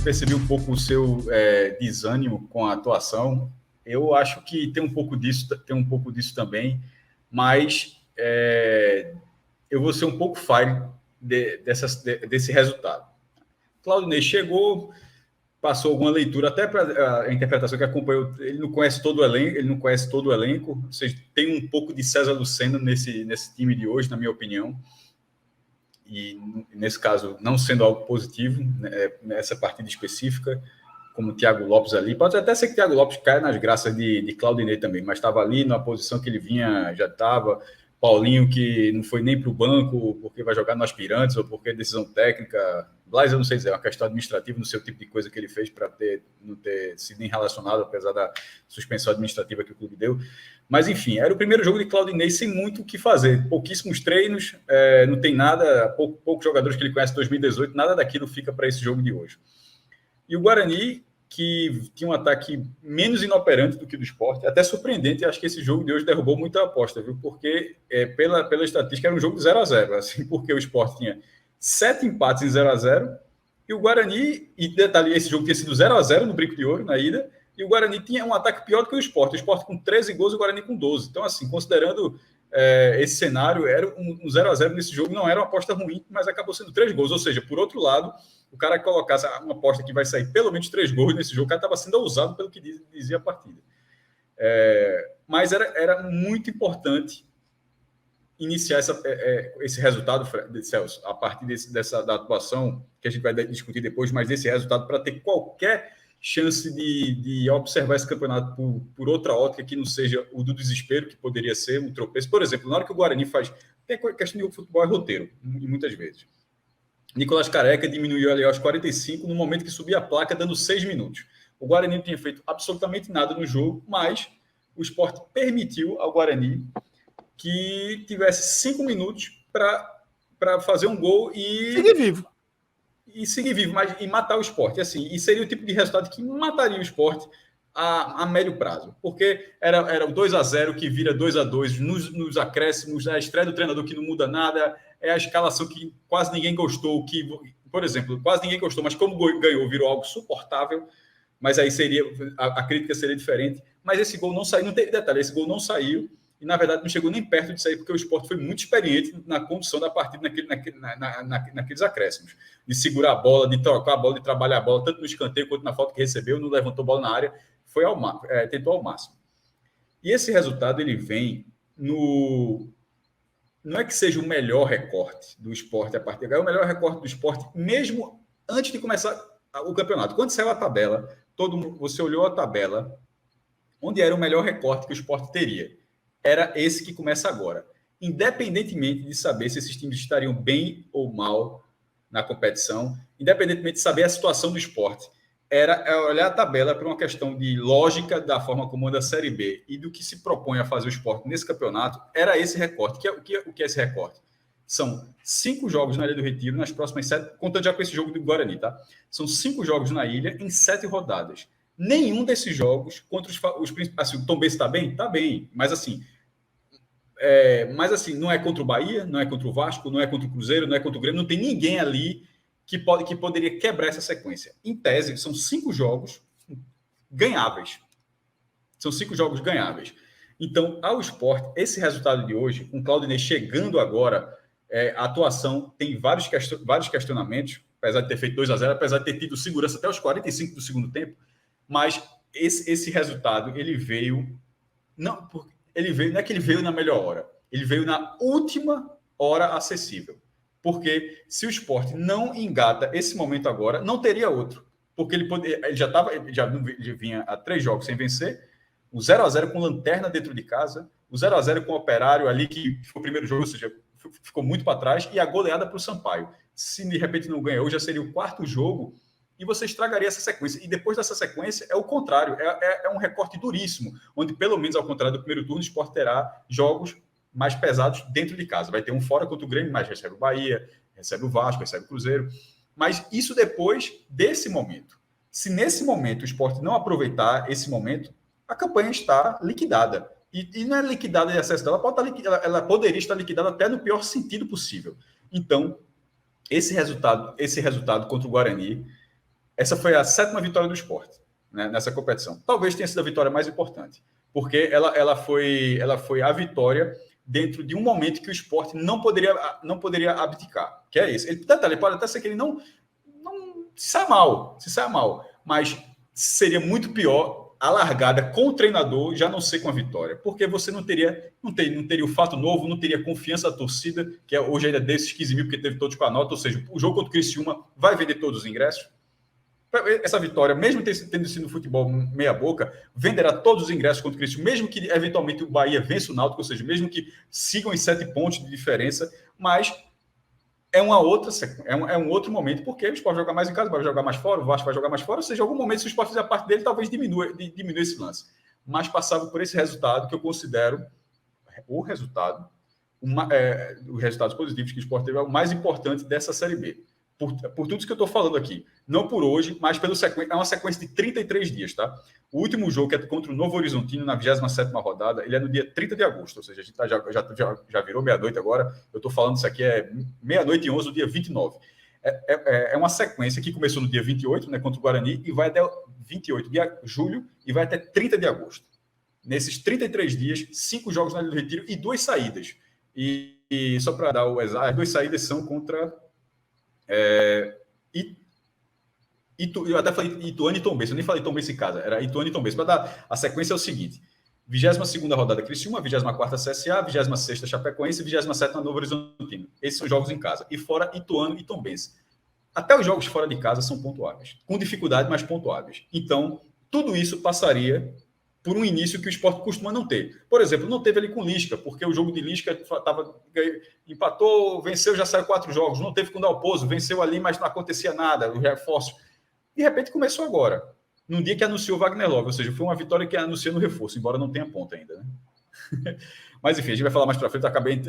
percebi um pouco o seu desânimo com a atuação. Eu acho que tem um pouco disso também, mas eu vou ser um pouco falho desse resultado. Claudinei chegou, passou alguma leitura, até para a interpretação que acompanhou, ele não conhece todo o elenco, ou seja, tem um pouco de César Lucena nesse time de hoje, na minha opinião, e nesse caso não sendo algo positivo, né, nessa partida específica, como o Thiago Lopes ali, pode até ser que o Thiago Lopes caia nas graças de Claudinei também, mas estava ali na posição que ele vinha, já estava. Paulinho, que não foi nem para o banco porque vai jogar no Aspirantes ou porque é decisão técnica. Blas, eu não sei dizer, é uma questão administrativa, não sei o tipo de coisa que ele fez para não ter sido nem relacionado, apesar da suspensão administrativa que o clube deu. Mas, enfim, era o primeiro jogo de Claudinei sem muito o que fazer. Pouquíssimos treinos, não tem nada, poucos jogadores que ele conhece em 2018, nada daquilo fica para esse jogo de hoje. E o Guarani, que tinha um ataque menos inoperante do que do Sport, até surpreendente, acho que esse jogo de hoje derrubou muita aposta, viu? Porque pela estatística era um jogo de 0-0, assim, porque o Sport tinha 7 empates em 0-0, e o Guarani, e detalhe, esse jogo tinha sido 0-0 no Brinco de Ouro, na ida, e o Guarani tinha um ataque pior do que o Sport com 13 gols e o Guarani com 12. Então, assim, considerando esse cenário, era um 0-0 nesse jogo, não era uma aposta ruim, mas acabou sendo 3 gols, ou seja, por outro lado, o cara que colocasse uma aposta que vai sair pelo menos 3 gols nesse jogo, o cara estava sendo ousado pelo que dizia a partida. Mas era muito importante iniciar esse resultado, Celso, a partir da atuação, que a gente vai discutir depois, mas desse resultado, para ter qualquer chance de observar esse campeonato por outra ótica que não seja o do desespero, que poderia ser um tropeço. Por exemplo, na hora que o Guarani faz... Tem questão de futebol é roteiro, muitas vezes. Nicolás Careca diminuiu ali aos 45, no momento que subia a placa, dando 6 minutos. O Guarani não tinha feito absolutamente nada no jogo, mas o Sport permitiu ao Guarani que tivesse 5 minutos para fazer um gol e seguir vivo, mas e matar o Sport. E seria o tipo de resultado que mataria o Sport a médio prazo, porque era o 2-0 que vira 2-2 nos acréscimos, a estreia do treinador que não muda nada, é a escalação que quase ninguém gostou, por exemplo, quase ninguém gostou, mas como ganhou, virou algo suportável, mas aí a crítica seria diferente. Mas esse gol não saiu, não teve detalhe, esse gol não saiu, e na verdade não chegou nem perto de sair, porque o Sport foi muito experiente na condução da partida naqueles acréscimos, de segurar a bola, de trocar a bola, de trabalhar a bola, tanto no escanteio quanto na falta que recebeu, não levantou bola na área, tentou ao máximo. E esse resultado ele vem não é que seja o melhor recorte do Sport a partir de agora, é o melhor recorte do Sport mesmo antes de começar o campeonato. Quando saiu a tabela, você olhou a tabela, onde era o melhor recorte que o Sport teria. Era esse que começa agora. Independentemente de saber se esses times estariam bem ou mal na competição, independentemente de saber a situação do Sport, era olhar a tabela para uma questão de lógica da forma como anda a Série B e do que se propõe a fazer o Sport nesse campeonato, era esse recorte. O que é esse recorte? São 5 jogos na Ilha do Retiro, nas próximas 7, contando já com esse jogo do Guarani, tá? São 5 jogos na ilha em 7 rodadas. Nenhum desses jogos contra os principais. Assim, o Tom Benz está bem? Está bem, mas assim, não é contra o Bahia, não é contra o Vasco, não é contra o Cruzeiro, não é contra o Grêmio, não tem ninguém ali que poderia quebrar essa sequência. Em tese, são 5 jogos ganháveis. São 5 jogos ganháveis. Então, ao Sport, esse resultado de hoje, com o Claudinei chegando agora, a atuação tem vários questionamentos, apesar de ter feito 2-0, apesar de ter tido segurança até os 45 do segundo tempo, mas esse resultado, ele veio... Não é que ele veio na melhor hora, ele veio na última hora acessível. Porque se o Sport não engata esse momento agora, não teria outro. Porque ele já vinha a 3 jogos sem vencer, o 0-0 com lanterna dentro de casa, o 0-0 com o Operário ali, que foi o primeiro jogo, ou seja, ficou muito para trás, e a goleada para o Sampaio. Se de repente não ganhou, já seria o 4º jogo, e você estragaria essa sequência. E depois dessa sequência, é o contrário, é um recorte duríssimo, onde pelo menos ao contrário do primeiro turno, o Sport terá jogos mais pesados dentro de casa. Vai ter um fora contra o Grêmio, mas recebe o Bahia, recebe o Vasco, recebe o Cruzeiro. Mas isso depois desse momento. Se nesse momento o Sport não aproveitar esse momento, a campanha está liquidada. E não é liquidada de acesso dela, ela poderia estar liquidada até no pior sentido possível. Então, esse resultado contra o Guarani Essa foi a 7ª vitória do Sport, né, nessa competição. Talvez tenha sido a vitória mais importante, porque ela foi a vitória dentro de um momento que o Sport não poderia abdicar, que é esse. Ele pode até ser que ele não se saia mal, mas seria muito pior a largada com o treinador já não ser com a vitória, porque você não teria o fato novo, não teria confiança da torcida, que hoje ainda desses 15 mil, porque teve todos com a nota, ou seja, o jogo contra o Criciúma vai vender todos os ingressos. Essa vitória, mesmo tendo sido futebol meia boca, venderá todos os ingressos contra o Criciúma, mesmo que eventualmente o Bahia vença o Náutico, ou seja, mesmo que sigam em 7 pontos de diferença, mas é um outro momento, porque o Sport vai jogar mais em casa, vai jogar mais fora, o Vasco vai jogar mais fora, ou seja, em algum momento, se o Sport fizer parte dele, talvez diminua esse lance. Mas passava por esse resultado, que eu considero os resultados positivos que o Sport teve, é o mais importante dessa Série B. Por tudo isso que eu estou falando aqui. Não por hoje, mas é uma sequência de 33 dias, tá? O último jogo, que é contra o Novo Horizontino, na 27ª rodada, ele é no dia 30 de agosto, ou seja, a gente já virou meia-noite agora, eu estou falando isso aqui, é meia-noite e 11, do dia 29. É uma sequência que começou no dia 28, né, contra o Guarani, e vai até 28 de julho, e vai até 30 de agosto. Nesses 33 dias, 5 jogos na Ilha do Retiro e 2 saídas. E só para dar o exato, as 2 saídas são contra... eu até falei Ituano e Tombense, eu nem falei Tombense em casa, era Ituano e Tombense. Para dar a sequência é o seguinte: 22ª rodada Criciúma, 24ª CSA, 26ª Chapecoense e 27ª Novo Horizontino. Esses são jogos em casa. E fora Ituano e Tombense. Até os jogos fora de casa são pontuáveis, com dificuldade, mas pontuáveis. Então, tudo isso passaria por um início que o Sport costuma não ter. Por exemplo, não teve ali com Lisca, porque o jogo de Lisca empatou, venceu, já saiu 4 jogos. Não teve com o Dalpozo, venceu ali, mas não acontecia nada, o reforço. De repente começou agora, num dia que anunciou Wagner Love, ou seja, foi uma vitória que anunciou no reforço, embora não tenha ponta ainda, né? Mas enfim, a gente vai falar mais para frente. Eu acabei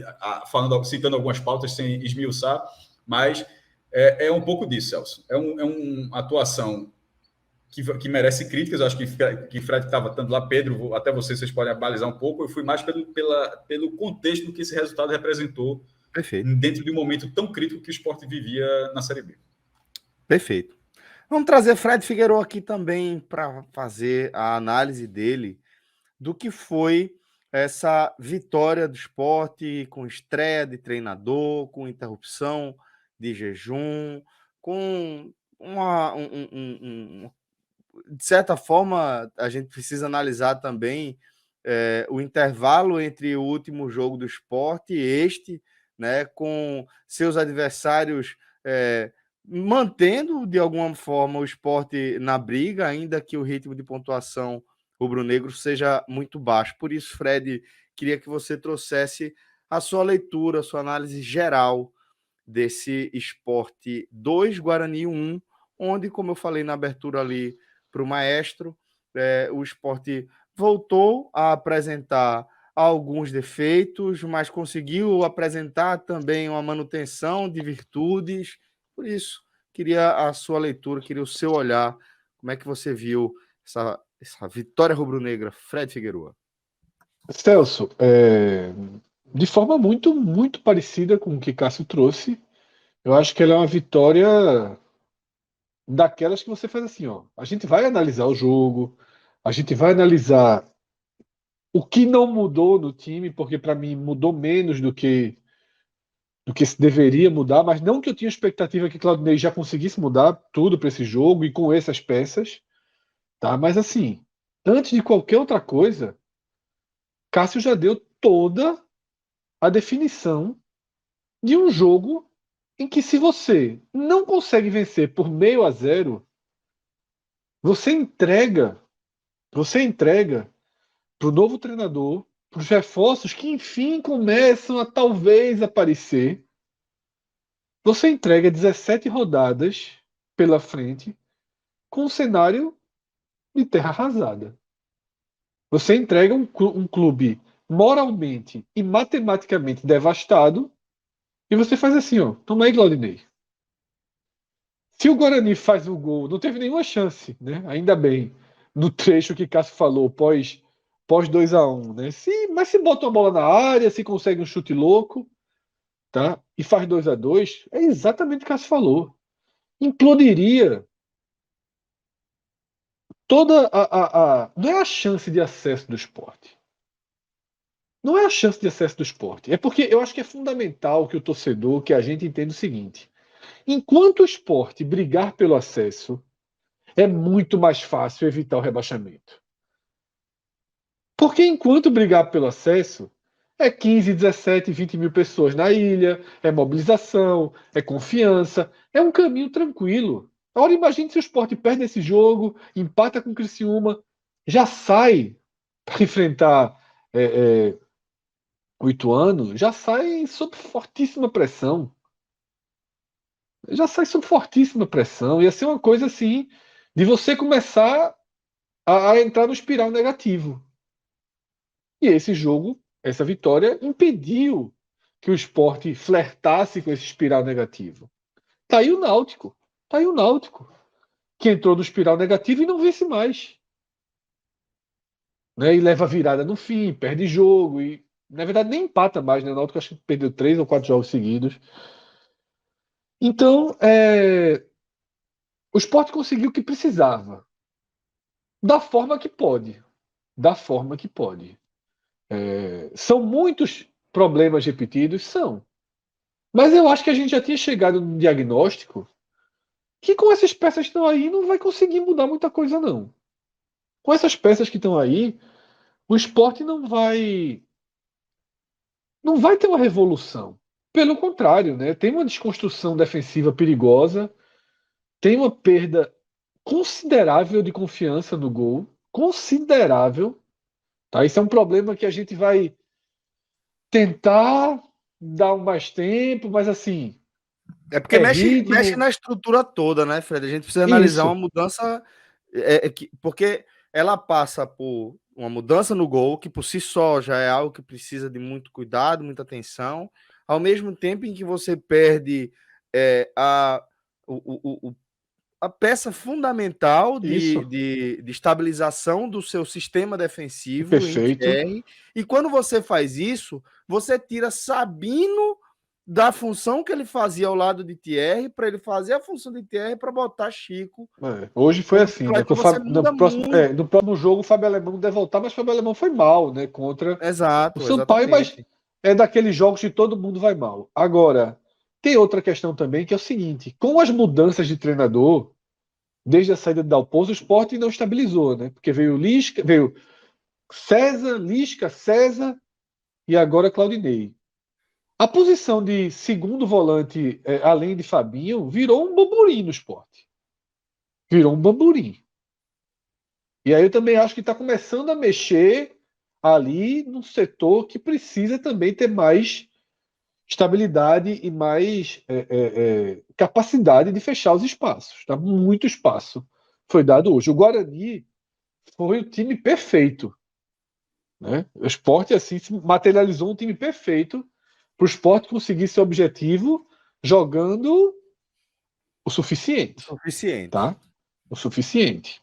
citando algumas pautas sem esmiuçar, mas é um pouco disso, Celso. É uma atuação que merece críticas. Eu acho que Fred estava tanto lá, Pedro, até vocês podem abalizar um pouco. Eu fui mais pelo contexto do que esse resultado representou. Perfeito. Dentro de um momento tão crítico que o Sport vivia na Série B. Perfeito. Vamos trazer Fred Figueiredo aqui também para fazer a análise dele do que foi essa vitória do Sport com estreia de treinador, com interrupção de jejum, com de certa forma, a gente precisa analisar também o intervalo entre o último jogo do Sport e este, né, com seus adversários mantendo, de alguma forma, o Sport na briga, ainda que o ritmo de pontuação rubro-negro seja muito baixo. Por isso, Fred, queria que você trouxesse a sua leitura, a sua análise geral desse Sport 2, Guarani 1, onde, como eu falei na abertura ali para o maestro, o Sport voltou a apresentar alguns defeitos, mas conseguiu apresentar também uma manutenção de virtudes. Por isso, queria a sua leitura, queria o seu olhar. Como é que você viu essa vitória rubro-negra, Fred Figueiredo? Celso, de forma muito, muito parecida com o que Cássio trouxe, eu acho que ela é uma vitória daquelas que você faz assim, ó. A gente vai analisar o jogo, a gente vai analisar o que não mudou no time, porque para mim mudou menos do que se deveria mudar, mas não que eu tinha expectativa que Claudinei já conseguisse mudar tudo para esse jogo e com essas peças, tá? Mas assim, antes de qualquer outra coisa, Cássio já deu toda a definição de um jogo em que, se você não consegue vencer por 0,5, você entrega para o novo treinador, para os reforços que enfim começam a talvez aparecer. Você entrega 17 rodadas pela frente com um cenário de terra arrasada. Você entrega um clube moralmente e matematicamente devastado e você faz assim, ó, toma aí, Claudinei. Se o Guarani faz o gol, não teve nenhuma chance, né? Ainda bem, no trecho que Cássio falou, pós 2-1, né? Mas se bota uma bola na área, se consegue um chute louco, tá? E faz 2-2, é exatamente o que Cássio falou. Implodiria Não é a chance de acesso do Sport. Não é a chance de acesso do Sport. É porque eu acho que é fundamental que o torcedor, que a gente entenda o seguinte: enquanto o Sport brigar pelo acesso, é muito mais fácil evitar o rebaixamento. Porque enquanto brigar pelo acesso, é 15, 17, 20 mil pessoas na ilha, é mobilização, é confiança, é um caminho tranquilo. Agora imagine se o Sport perde esse jogo, empata com o Criciúma, já sai para enfrentar o Ituano, já sai sob fortíssima pressão. Já sai sob fortíssima pressão. Ia ser uma coisa assim de você começar a entrar no espiral negativo. E esse jogo, essa vitória, impediu que o Sport flertasse com esse espiral negativo. Tá aí o Náutico. Tá aí o Náutico. Que entrou no espiral negativo e não vence mais. Né? E leva virada no fim, perde jogo. E, na verdade, nem empata mais, né? O Náutico acho que perdeu 3 ou 4 jogos seguidos. Então, o Sport conseguiu o que precisava. Da forma que pode. Da forma que pode. São muitos problemas repetidos? São. Mas eu acho que a gente já tinha chegado num diagnóstico que com essas peças que estão aí não vai conseguir mudar muita coisa, não. Com essas peças que estão aí, o Sport não vai ter uma revolução. Pelo contrário, né? Tem uma desconstrução defensiva perigosa, tem uma perda considerável de confiança no gol, considerável. Tá? Isso é um problema que a gente vai tentar dar mais tempo, mas assim, É porque mexe ritmo. na estrutura toda, né, Fred? A gente precisa analisar uma Isso, mudança, porque ela passa por uma mudança no gol, que por si só já é algo que precisa de muito cuidado, muita atenção, ao mesmo tempo em que você perde o, a peça fundamental isso, de estabilização do seu sistema defensivo em perfeito. TR. E quando você faz isso, você tira Sabino da função que ele fazia ao lado de Thierry para ele fazer a função de Thierry para botar Chico Hoje foi como assim, titular. né? Então você muda muito. No próximo jogo o Fábio Alemão deve voltar, mas o Fábio Alemão foi mal, né? Contra o Exato, Sampaio, mas exatamente. é daqueles jogos que todo mundo vai mal. Agora, tem outra questão também, que é o seguinte: com as mudanças de treinador, desde a saída de Dalpozo, o Sport não estabilizou, né? Porque veio Lisca, veio César, Lisca, César e agora Claudinei. A posição de segundo volante, além de Fabinho, virou um bamburim no Sport. Virou um bamburim. E aí eu também acho que está começando a mexer ali no setor que precisa também ter mais estabilidade e mais capacidade de fechar os espaços. Tá? Muito espaço foi dado hoje. O Guarani foi o time perfeito. Né? O Sport assim se materializou um time perfeito para o Sport conseguir seu objetivo jogando o suficiente. Suficiente. Tá? O suficiente.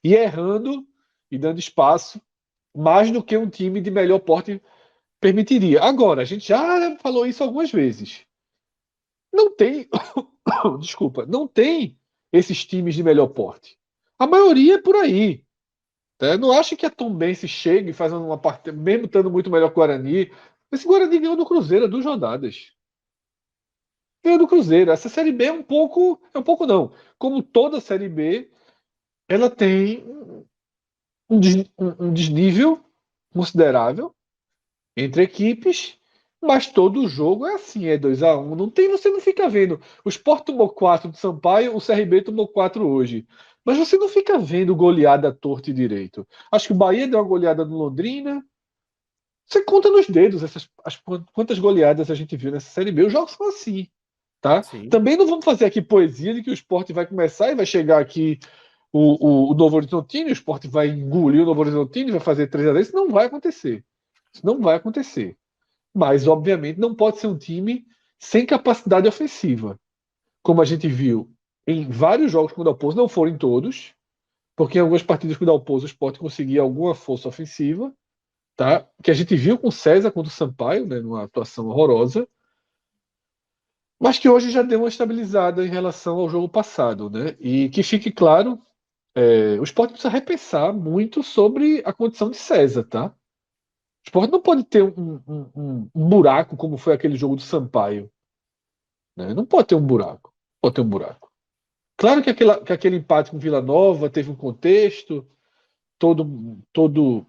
E errando e dando espaço mais do que um time de melhor porte permitiria. Agora, a gente já falou isso algumas vezes. Não tem, desculpa, não tem esses times de melhor porte. A maioria é por aí. Né? Não acho que a Tombense chegue e faz uma partida, mesmo estando muito melhor que o Guarani. Esse Guarani ganhou do Cruzeiro 2 rodadas. Ganhou do Cruzeiro. Essa Série B é um pouco não. Como toda Série B, ela tem um desnível considerável entre equipes, mas todo jogo é assim, é 2-1. Não tem, você não fica vendo. O Sport tomou 4 do Sampaio, o CRB tomou 4 hoje. Mas você não fica vendo goleada torto e direito. Acho que o Bahia deu uma goleada no Londrina. Você conta nos dedos quantas goleadas a gente viu nessa Série B. Os jogos são assim, tá? Sim. Também não vamos fazer aqui poesia de que o Sport vai começar e vai chegar aqui o Novo Horizontino, o Sport vai engolir o Novo Horizontino e vai fazer 3-0. Isso não vai acontecer. Isso não vai acontecer. Mas, obviamente, não pode ser um time sem capacidade ofensiva. Como a gente viu em vários jogos com o Dalpozo, não foram em todos, porque em algumas partidas com o Dalpozo o Sport conseguia alguma força ofensiva, tá? Que a gente viu com o César contra o Sampaio, né, numa atuação horrorosa, mas que hoje já deu uma estabilizada em relação ao jogo passado. Né? E que fique claro o Sport precisa repensar muito sobre a condição de César, tá? O Sport não pode ter um buraco como foi aquele jogo do Sampaio, né? Não pode ter um buraco. Não pode ter um buraco. Claro que aquele empate com Vila Nova teve um contexto todo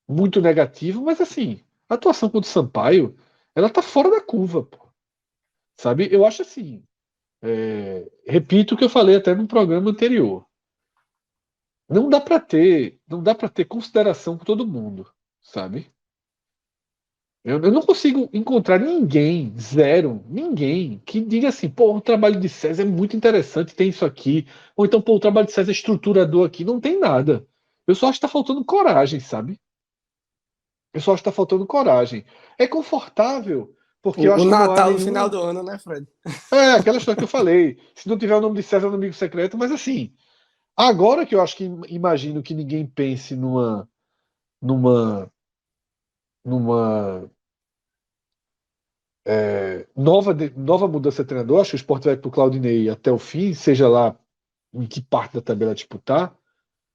muito negativo, mas assim, a atuação contra o Sampaio, ela tá fora da curva, pô. Sabe? Eu acho assim, repito o que eu falei até no programa anterior. Não dá para ter consideração com todo mundo, sabe? Eu não consigo encontrar ninguém, zero, ninguém, que diga assim, pô, o trabalho de César é muito interessante, tem isso aqui. Ou então, pô, o trabalho de César é estruturador aqui. Não tem nada. Eu só acho que tá faltando coragem, sabe? Eu só acho que tá faltando coragem. É confortável, porque eu O acho que não há Natal no final nenhuma. do ano, né, Fred? Aquela história que eu falei. Se não tiver o nome de César no amigo secreto, mas assim, agora que eu acho que imagino que ninguém pense numa, numa nova mudança de treinador, acho que o Sport vai para o Claudinei até o fim, seja lá em que parte da tabela disputar.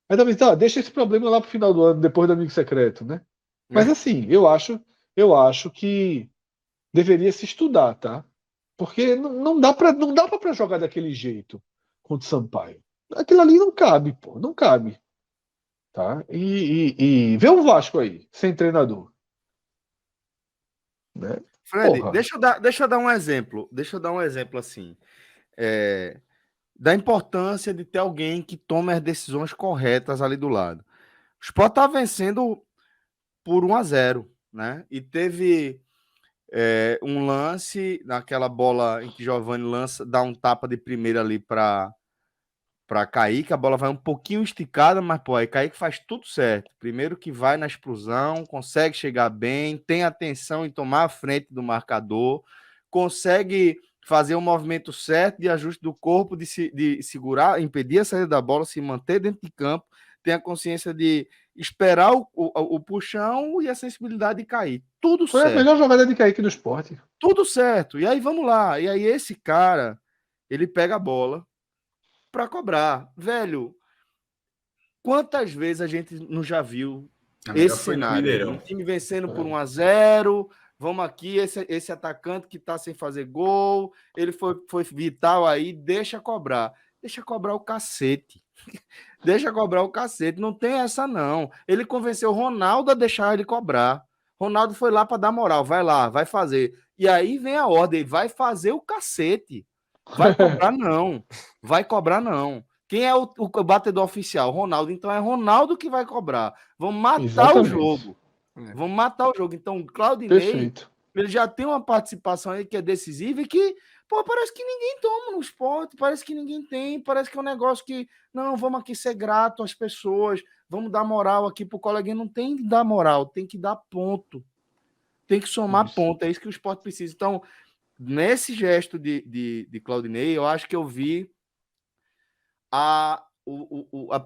Aí talvez, deixa esse problema lá para o final do ano, depois do amigo secreto, né? Mas assim, eu acho que deveria se estudar, tá? Porque não dá para jogar daquele jeito contra o Sampaio. Aquilo ali não cabe, pô, não cabe, tá? E vê o Vasco aí, sem treinador, né? Fred, Porra. deixa eu dar um exemplo. Deixa eu dar um exemplo assim. Da importância de ter alguém que tome as decisões corretas ali do lado. O Sport tá vencendo por 1-0, né? E teve um lance naquela bola em que Giovani dá um tapa de primeira ali para Kaique, a bola vai um pouquinho esticada, mas pô, aí Kaique faz tudo certo. Primeiro que vai na explosão, consegue chegar bem, tem atenção em tomar a frente do marcador, consegue fazer o movimento certo de ajuste do corpo, de segurar, impedir a saída da bola, se manter dentro de campo, tem a consciência de esperar o puxão e a sensibilidade de cair. Tudo Foi a certo. melhor jogada de Kaique do Sport. Tudo certo. E aí vamos lá. E aí esse cara, ele pega a bola para cobrar. Velho, quantas vezes a gente não já viu A melhor esse foi no cenário? Um Mineirão. time vencendo por 1-0, vamos aqui, esse atacante que tá sem fazer gol, ele foi vital aí, deixa cobrar. Deixa cobrar o cacete. Deixa cobrar o cacete. Não tem essa, não. Ele convenceu o Ronaldo a deixar ele cobrar. Ronaldo foi lá para dar moral. Vai lá, vai fazer. E aí vem a ordem. Vai fazer o cacete. Vai cobrar, não. Vai cobrar, não. Quem é o batedor oficial? Ronaldo. Então é Ronaldo que vai cobrar. Vamos matar Exatamente. o jogo. Vamos matar o jogo. Então o Claudinei, Perfeito. ele já tem uma participação aí que é decisiva e que, pô, parece que ninguém toma no esporte, parece que ninguém tem, parece que é um negócio que, não, vamos aqui ser grato às pessoas, vamos dar moral aqui pro coleguinha. Não tem que dar moral, tem que dar ponto. Tem que somar Isso. ponto, é isso que o esporte precisa. Então, nesse gesto de Claudinei, eu acho que eu vi a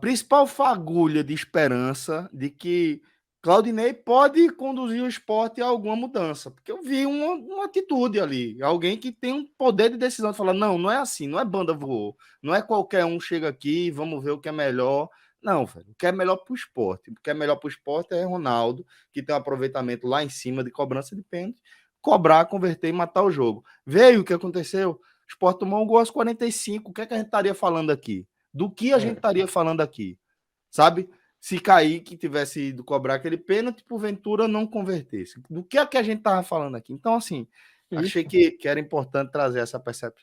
principal fagulha de esperança de que Claudinei pode conduzir o esporte a alguma mudança, porque eu vi uma atitude ali, alguém que tem um poder de decisão de falar, não é assim, não é banda voou, não é qualquer um chega aqui, vamos ver o que é melhor. Não, velho, o que é melhor para o esporte, o que é melhor para o esporte é Ronaldo, que tem um aproveitamento lá em cima de cobrança de pênalti, cobrar, converter e matar o jogo. Veio o que aconteceu, o esporte tomou um gol aos 45, o que é que a gente estaria falando aqui? Do que a gente estaria falando aqui, sabe? Se Kaique tivesse ido cobrar aquele pênalti, porventura não convertesse. Do que é que a gente estava falando aqui? Então, assim, achei que era importante trazer essa percepção.